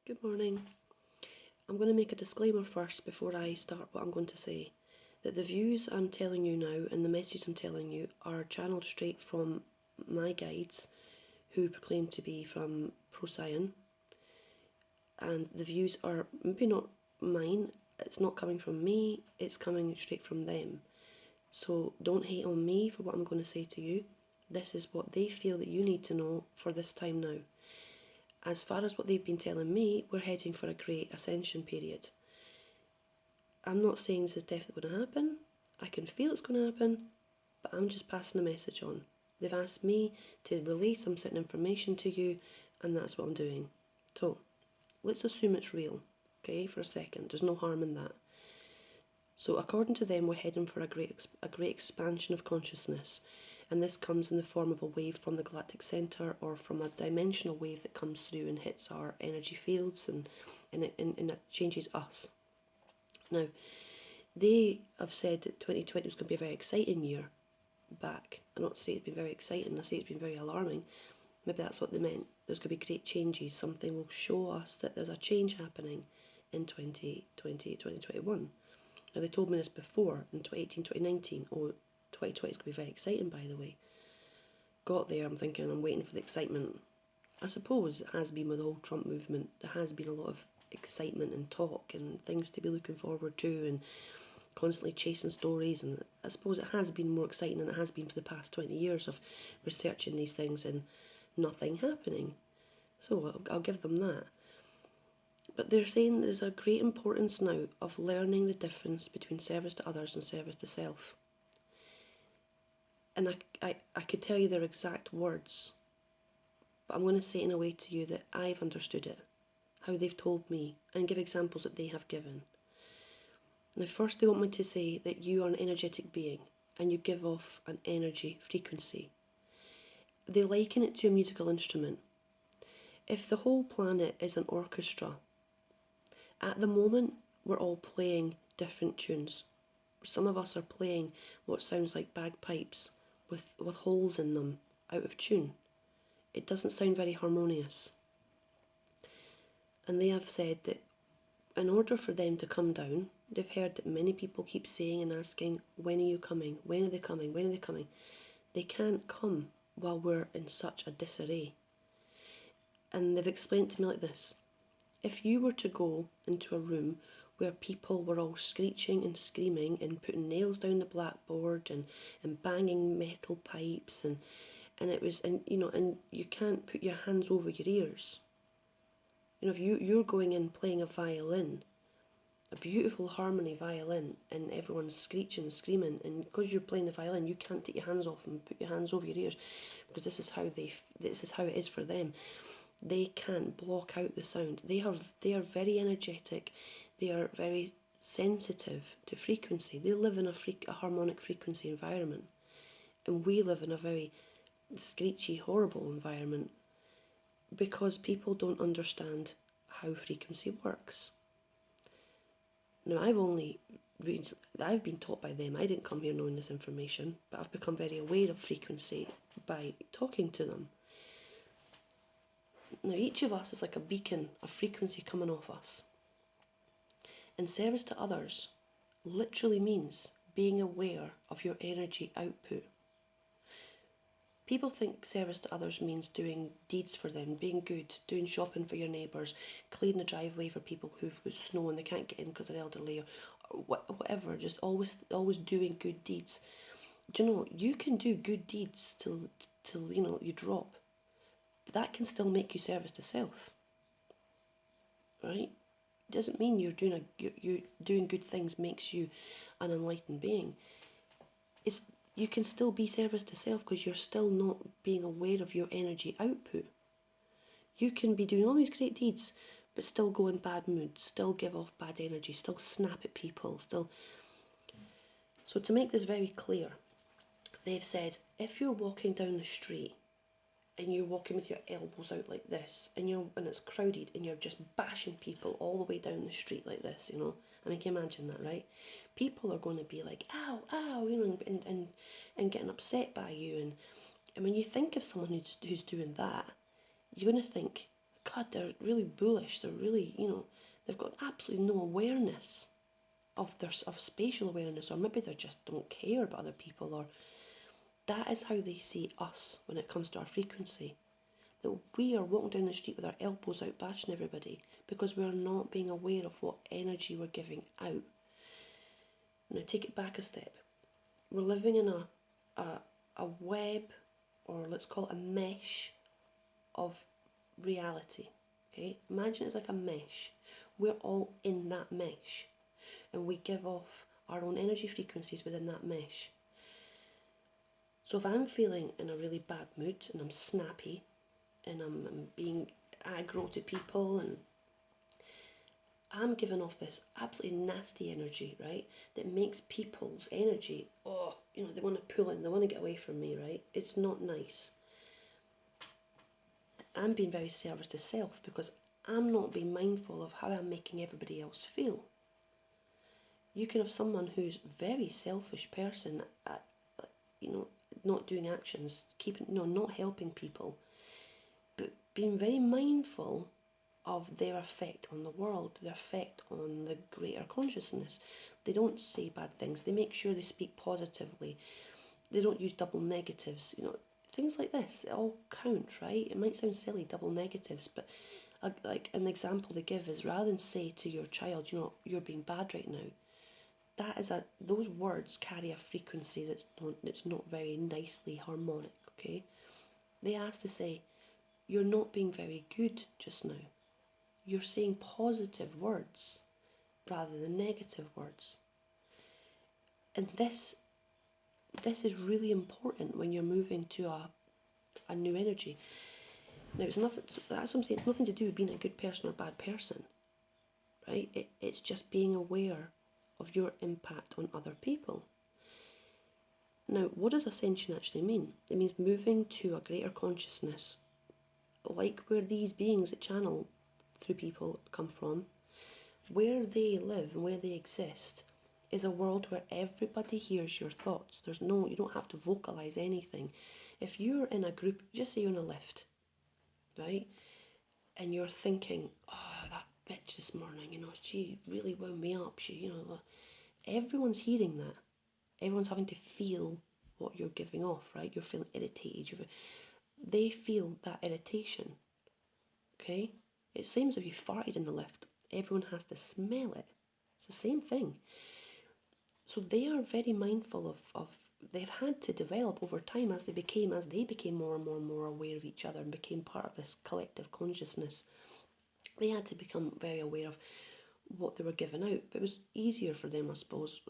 Good morning. I'm going to make a disclaimer first before I start what I'm going to say. That the views I'm telling you now and the messages I'm telling you are channeled straight from my guides who proclaim to be from Procyon. And the views are maybe not mine, it's not coming from me, it's coming straight from them. So don't hate on me for what I'm going to say to you. This is what they feel that you need to know for this time now. As far as what they've been telling me, we're heading for a great ascension period. I'm not saying this is definitely going to happen. I can feel it's going to happen, but I'm just passing a message on. They've asked me to relay some certain information to you, and that's what I'm doing. So, let's assume it's real, okay, for a second. There's no harm in that. So, according to them, we're heading for a great expansion of consciousness, and this comes in the form of a wave from the galactic center or from a dimensional wave that comes through and hits our energy fields, and it changes us. Now, they have said that 2020 was going to be a very exciting year back. I don't say it's been very exciting, I say it's been very alarming. Maybe that's what they meant. There's going to be great changes. Something will show us that there's a change happening in 2020, 2021. Now, they told me this before, in 2018, 2019. Oh, 2020 is going to be very exciting, by the way. Got there, I'm thinking, I'm waiting for the excitement. I suppose it has been with the whole Trump movement. There has been a lot of excitement and talk and things to be looking forward to and constantly chasing stories, and I suppose it has been more exciting than it has been for the past 20 years of researching these things and nothing happening. So I'll give them that. But they're saying there's a great importance now of learning the difference between service to others and service to self. And I could tell you their exact words, but I'm going to say it in a way to you that I've understood it, how they've told me, and give examples that they have given. Now, first they want me to say that you are an energetic being and you give off an energy frequency. They liken it to a musical instrument. If the whole planet is an orchestra, at the moment we're all playing different tunes. Some of us are playing what sounds like bagpipes with holes in them, out of tune. It doesn't sound very harmonious. And they have said that in order for them to come down, they've heard that many people keep saying and asking, when are you coming? When are they coming? When are they coming? They can't come while we're in such a disarray. And they've explained to me like this. If you were to go into a room where people were all screeching and screaming and putting nails down the blackboard and banging metal pipes and you can't put your hands over your ears. If you're going in playing a violin, a beautiful harmony violin, and everyone's screeching and screaming, and because you're playing the violin, you can't take your hands off and put your hands over your ears, because this is how it is for them. They can't block out the sound. They are very energetic. They are very sensitive to frequency. They live in a harmonic frequency environment, and we live in a very screechy, horrible environment because people don't understand how frequency works. Now, I've been taught by them. I didn't come here knowing this information, but I've become very aware of frequency by talking to them. Now, each of us is like a beacon of frequency coming off us. And service to others literally means being aware of your energy output. People think service to others means doing deeds for them, being good, doing shopping for your neighbours, clearing the driveway for people who've got snow and they can't get in because they're elderly, or whatever, just always doing good deeds. Do you know, you can do good deeds till you drop. But that can still make you service to self, right? It doesn't mean you're doing good things makes you an enlightened being. You can still be service to self because you're still not being aware of your energy output. You can be doing all these great deeds, but still go in bad moods, still give off bad energy, still snap at people, still. So to make this very clear, they've said if you're walking down the street and you're walking with your elbows out like this, and it's crowded, and you're just bashing people all the way down the street like this, I mean, can you imagine that, right? People are going to be like, ow, ow, and getting upset by you, and when you think of someone who's doing that, you're going to think, God, they're really bullish. They're really, they've got absolutely no awareness of spatial awareness, or maybe they just don't care about other people, or that is how they see us when it comes to our frequency. That we are walking down the street with our elbows out bashing everybody because we are not being aware of what energy we're giving out. Now take it back a step. We're living in a web, or let's call it a mesh of reality. Okay, imagine it's like a mesh. We're all in that mesh, and we give off our own energy frequencies within that mesh. So if I'm feeling in a really bad mood and I'm snappy and I'm being aggro to people and I'm giving off this absolutely nasty energy, right, that makes people's energy, they want to pull in, they want to get away from me, right? It's not nice. I'm being very service to self because I'm not being mindful of how I'm making everybody else feel. You can have someone who's very selfish person at, not doing actions, not helping people, but being very mindful of their effect on the world, their effect on the greater consciousness. They don't say bad things. They make sure they speak positively. They don't use double negatives. Things like this, they all count, right? It might sound silly, double negatives, but like an example they give is, rather than say to your child, you're being bad right now, those words carry a frequency that's not very nicely harmonic, okay? They ask to say, you're not being very good just now. You're saying positive words rather than negative words. And this is really important when you're moving to a new energy. Now, it's nothing. That's what I'm saying. It's nothing to do with being a good person or a bad person, right? It's just being aware of your impact on other people. Now, what does ascension actually mean? It means moving to a greater consciousness, like where these beings that channel through people come from. Where they live and where they exist is a world where everybody hears your thoughts. You don't have to vocalize anything. If you're in a group, just say you're in a lift, right? And you're thinking, that bitch this morning, she really wound me up. Everyone's hearing that. Everyone's having to feel what you're giving off, right? You're feeling irritated. They feel that irritation, okay? It seems if you farted in the lift, everyone has to smell it. It's the same thing. So they are very mindful of they've had to develop over time as they became more and more and more aware of each other and became part of this collective consciousness. They had to become very aware of what they were giving out. But it was easier for them, I suppose,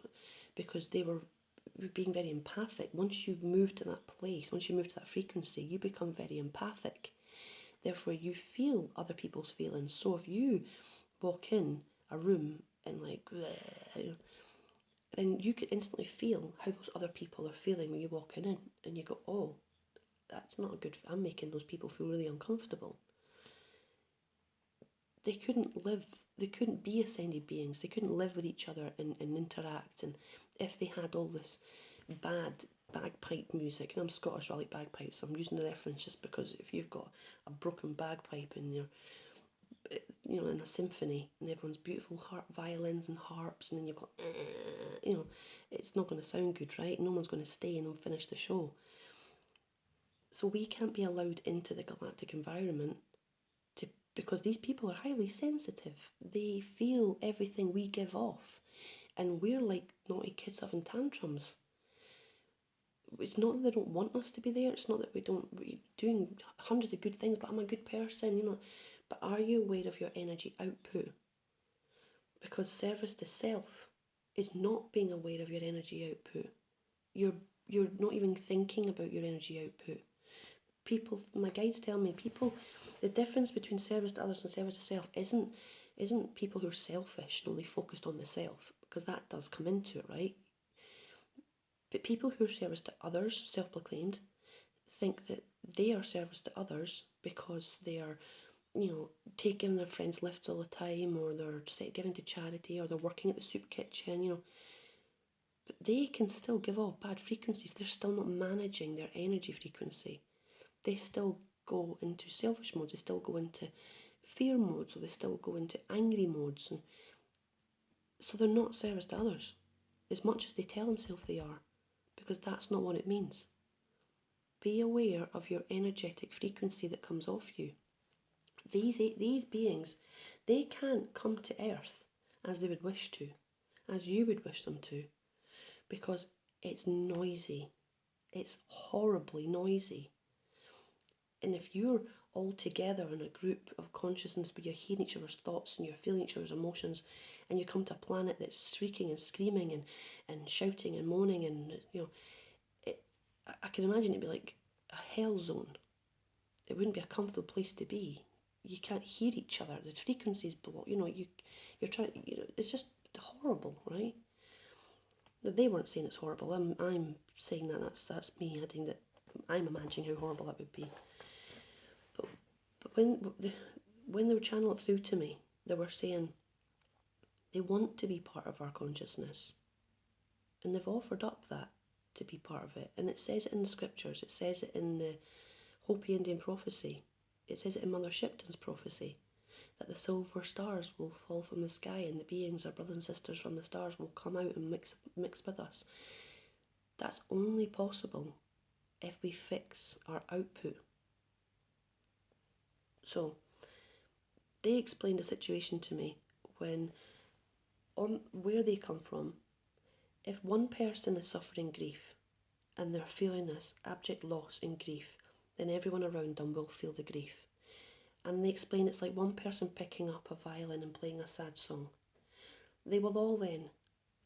because they were being very empathic. Once you move to that place, once you move to that frequency, you become very empathic. Therefore, you feel other people's feelings. So if you walk in a room and then you could instantly feel how those other people are feeling when you're walking in, and you go, oh, that's not a good, I'm making those people feel really uncomfortable. They couldn't be ascended beings, they couldn't live with each other and interact, and if they had all this bad bagpipe music, and I'm Scottish, I like bagpipes, so I'm using the reference just because if you've got a broken bagpipe in your in a symphony, and everyone's beautiful violins and harps, and then you've got, it's not going to sound good, right? No one's going to stay and finish the show. So we can't be allowed into the galactic environment because these people are highly sensitive. They feel everything we give off, and we're like naughty kids having tantrums. It's not that they don't want us to be there. It's not that we're doing hundreds of good things, but I'm a good person, But are you aware of your energy output? Because service to self is not being aware of your energy output. You're not even thinking about your energy output. My guides tell me, the difference between service to others and service to self isn't people who are selfish and only focused on the self, because that does come into it, right? But people who are service to others, self-proclaimed, think that they are service to others because they are, taking their friends' lifts all the time, or they're giving to charity, or they're working at the soup kitchen, But they can still give off bad frequencies. They're still not managing their energy frequency. They still go into selfish mode. They still go into fear modes, or they still go into angry modes, and so they're not service to others as much as they tell themselves they are, because that's not what it means. Be aware of your energetic frequency that comes off you. These beings, they can't come to earth as they would wish to, as you would wish them to, because it's noisy. It's horribly noisy. And if you're all together in a group of consciousness where you're hearing each other's thoughts and you're feeling each other's emotions, and you come to a planet that's shrieking and screaming and shouting and moaning, and I can imagine it'd be like a hell zone. It wouldn't be a comfortable place to be. You can't hear each other. The frequencies block. You're trying. It's just horrible, right? They weren't saying it's horrible. I'm saying that's me adding that I'm imagining how horrible that would be. But when they were channeling it through to me, they were saying they want to be part of our consciousness, and they've offered up that to be part of it. And it says it in the scriptures. It says it in the Hopi Indian prophecy. It says it in Mother Shipton's prophecy, that the silver stars will fall from the sky and the beings, our brothers and sisters from the stars, will come out and mix with us. That's only possible if we fix our output. So they explained a situation to me when, on where they come from, if one person is suffering grief and they're feeling this abject loss and grief, then everyone around them will feel the grief. And they explain it's like one person picking up a violin and playing a sad song. They will all then,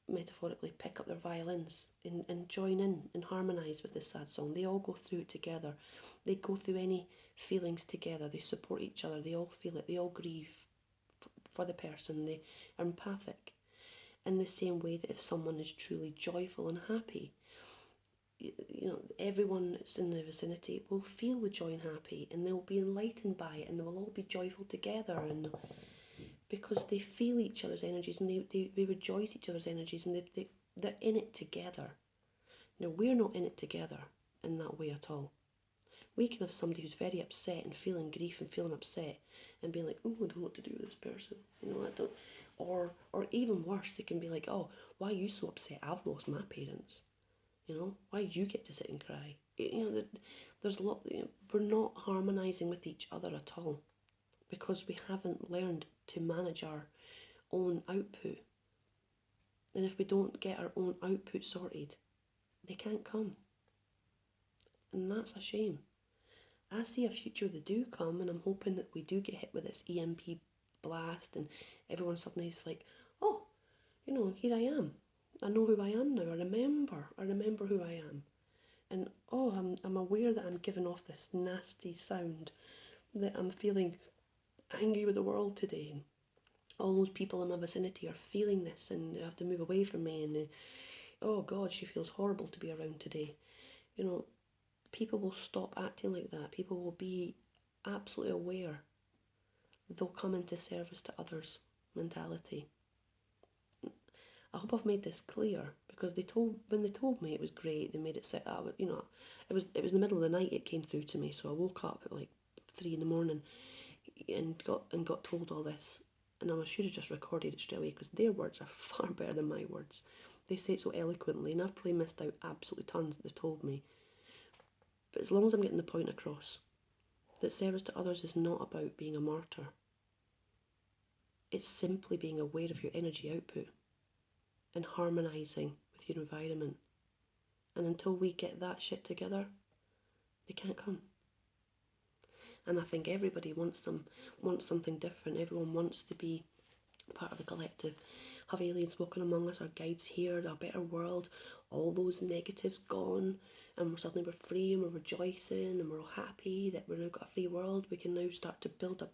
metaphorically, pick up their violins and join in and harmonise with this sad song. They all go through it together. They go through any feelings together. They support each other. They all feel it. They all grieve for the person. They are empathic. In the same way that if someone is truly joyful and happy, everyone that's in the vicinity will feel the joy and happy, and they'll be enlightened by it, and they will all be joyful together, and because they feel each other's energies, and they rejoice each other's energies, and they're in it together. Now, we're not in it together in that way at all. We can have somebody who's very upset and feeling grief and feeling upset and being like, oh, I don't know what to do with this person. I don't. Or even worse, they can be like, oh, why are you so upset? I've lost my parents. Why do you get to sit and cry? There's a lot. We're not harmonising with each other at all because we haven't learned to manage our own output. And if we don't get our own output sorted, they can't come. And that's a shame. I see a future they do come, and I'm hoping that we do get hit with this EMP blast and everyone suddenly is like, oh, here I am. I know who I am now. I remember who I am. And oh, I'm aware that I'm giving off this nasty sound, that I'm feeling angry with the world today. All those people in my vicinity are feeling this and they have to move away from me, and oh God, she feels horrible to be around today. People will stop acting like that. People will be absolutely aware. They'll come into service to others mentality. I hope I've made this clear, because when they told me it was great, they made it set out. It was the middle of the night it came through to me, so I woke up at like 3 a.m. and got told all this, and I should have just recorded it straight away, because their words are far better than my words. They say it so eloquently, and I've probably missed out absolutely tons that they've told me. But as long as I'm getting the point across, that service to others is not about being a martyr. It's simply being aware of your energy output and harmonising with your environment. And until we get that shit together, they can't come. And I think everybody wants something different. Everyone wants to be part of a collective, have aliens walking among us, our guides here, a better world, all those negatives gone, and suddenly we're free and we're rejoicing and we're all happy that we've now got a free world. We can now start to build up,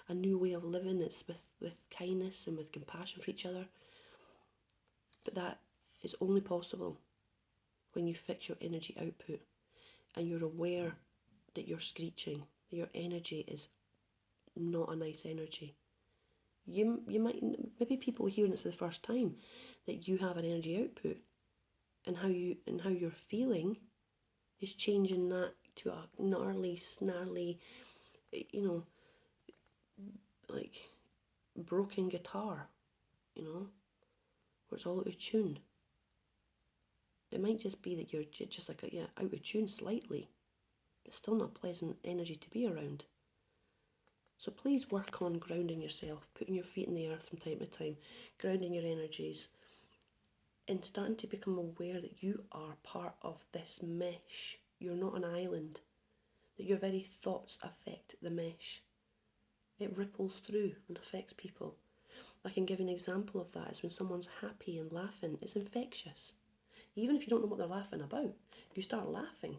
a new way of living. It's with kindness and with compassion for each other. But that is only possible when you fix your energy output and you're aware that you're screeching, that your energy is not a nice energy. You might, maybe people hearing this for the first time, that you have an energy output, and how you're feeling is changing that to a gnarly, snarly, like broken guitar, you know, where it's all out of tune. It might just be that you're just like, yeah, out of tune slightly, but still not pleasant energy to be around. So please work on grounding yourself, putting your feet in the earth from time to time, grounding your energies, and starting to become aware that you are part of this mesh. You're not an island, that your very thoughts affect the mesh. It ripples through and affects people. I can give an example of that is when someone's happy and laughing, it's infectious. Even if you don't know what they're laughing about, you start laughing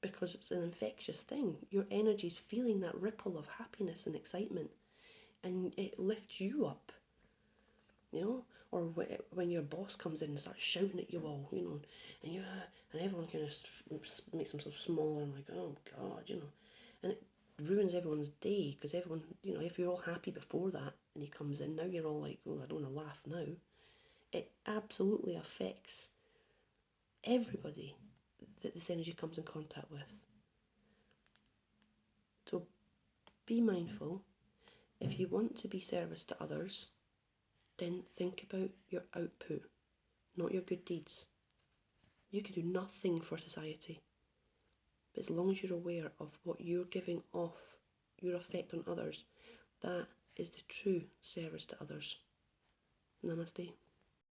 because it's an infectious thing. Your energy's feeling that ripple of happiness and excitement, and it lifts you up, you know. Or when your boss comes in and starts shouting at you all, you know, and everyone kind of makes themselves smaller and like, oh God, you know, and it ruins everyone's day because everyone, you know, if you're all happy before that and he comes in, now you're all like, oh, I don't want to laugh now. It absolutely affects everybody that this energy comes in contact with. So be mindful. If you want to be service to others, then think about your output, not your good deeds. You can do nothing for society, but as long as you're aware of what you're giving off, your effect on others, that is the true service to others. Namaste.